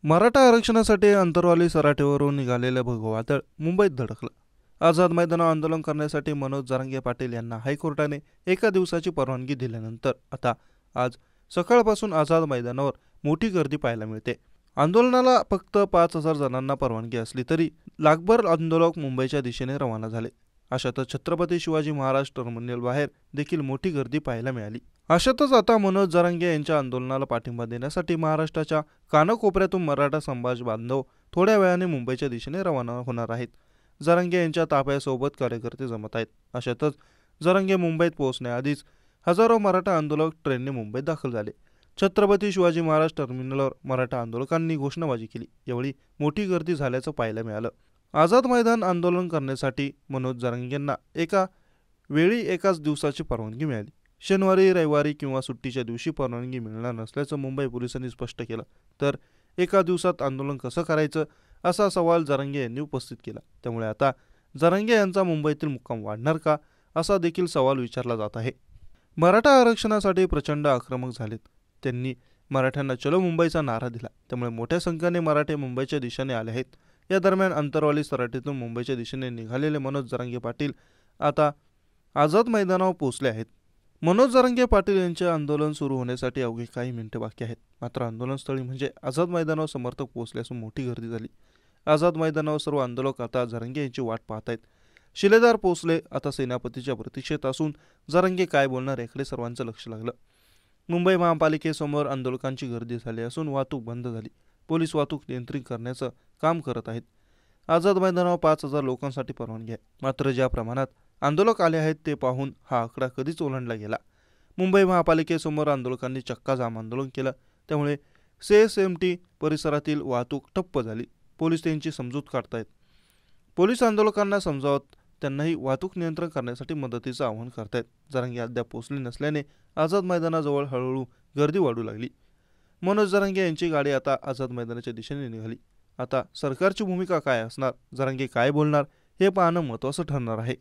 मराठा आरक्षणासाठी अंतरवाली सराटीवरून निघालेलं भगवादळ मुंबईत धडकलं. आझाद मैदानावर आंदोलन करण्यासाठी मनोज जरांगे पाटील यांना हायकोर्टाने एका दिवसाची परवानगी दिल्यानंतर आता आज सकाळपासून आझाद मैदानावर मोठी गर्दी पाहायला मिळते. आंदोलनाला फक्त 5,000 जणांना परवानगी असली तरी लाखभर आंदोलक मुंबईच्या दिशेने रवाना झाले. अशातच छत्रपती शिवाजी महाराज टर्मिनल बाहेर देखील मोठी गर्दी पाहायला मिळाली. अशातच आता मनोज जरांगे यांच्या आंदोलनाला पाठिंबा देण्यासाठी महाराष्ट्राच्या कानाकोपऱ्यातून मराठा समाज बांधव थोड्या वेळाने मुंबईच्या दिशेने रवाना होणार आहेत. जरांगे यांच्या ताफ्यासोबत कार्यकर्ते जमत आहेत. अशातच जरांगे मुंबईत पोहोचण्याआधीच हजारो मराठा आंदोलक ट्रेनने मुंबईत दाखल झाले. छत्रपती शिवाजी महाराज टर्मिनलवर मराठा आंदोलकांनी घोषणाबाजी केली. यावेळी मोठी गर्दी झाल्याचं पाहायला मिळालं. आझाद मैदान आंदोलन करण्यासाठी मनोज जरांगेंना एका वेळी एकाच दिवसाची परवानगी मिळाली. शनिवारी, रविवारी किंवा सुट्टीच्या दिवशी परवानगी मिळणार नसल्याचं मुंबई पोलिसांनी स्पष्ट केलं. तर एका दिवसात आंदोलन कसं करायचं असा सवाल जरांगे यांनी उपस्थित केला. त्यामुळे आता जरांगे यांचा मुंबईतील मुक्काम वाढणार का असा देखील सवाल विचारला जात आहे. मराठा आरक्षणासाठी प्रचंड आक्रमक झालेत. त्यांनी मराठ्यांना चलो मुंबईचा नारा दिला. त्यामुळे मोठ्या संख्येने मराठे मुंबईच्या दिशेने आले आहेत. या दरम्यान अंतरवाली सराटीतून मुंबईच्या दिशेने निघालेले मनोज जरांगे पाटील आता आझाद मैदानावर पोहोचले आहेत. मनोज जरांगे पाटील यांचे आंदोलन सुरू होण्यासाठी अवघे काही मिनिटे बाकी आहेत. मात्र आंदोलनस्थळी म्हणजे आझाद मैदानावर समर्थक पोहोचले असून मोठी गर्दी झाली. आझाद मैदानावर सर्व आंदोलक आता जरांगे यांची वाट पाहत आहेत. शिलेदार पोहोचले. आता सेनापतीच्या प्रतीक्षेत असून जरांगे काय बोलणार याकडे सर्वांचं लक्ष लागलं. मुंबई महापालिकेसमोर आंदोलकांची गर्दी झाली असून वाहतूक बंद झाली. पोलीस वाहतूक नियंत्रित करण्याचं काम करत आहेत. आझाद मैदानावर 5,000 लोकांसाठी परवानगी आहे. मात्र ज्या प्रमाणात आंदोलक आले आहेत ते पाहून हा आकडा कधीच ओलांडला गेला. मुंबई महापालिकेसमोर आंदोलकांनी चक्का जाम आंदोलन केलं. त्यामुळे CSMT परिसरातील वाहतूक ठप्प झाली. पोलीस त्यांची समजूत काढतायत. पोलीस आंदोलकांना समजावत त्यांनाही वाहतूक नियंत्रण करण्यासाठी मदतीचं आवाहन करतायत. जरांगे अद्याप पोहोचले नसल्याने आझाद मैदानाजवळ हळूहळू गर्दी वाढू लागली. मनोज जरांगे यांची गाडी आता आझाद मैदानाच्या दिशेने निघाली. आता सरकारची भूमिका काय असणार, जरांगे काय बोलणार हे पाहणं महत्त्वाचं ठरणार आहे.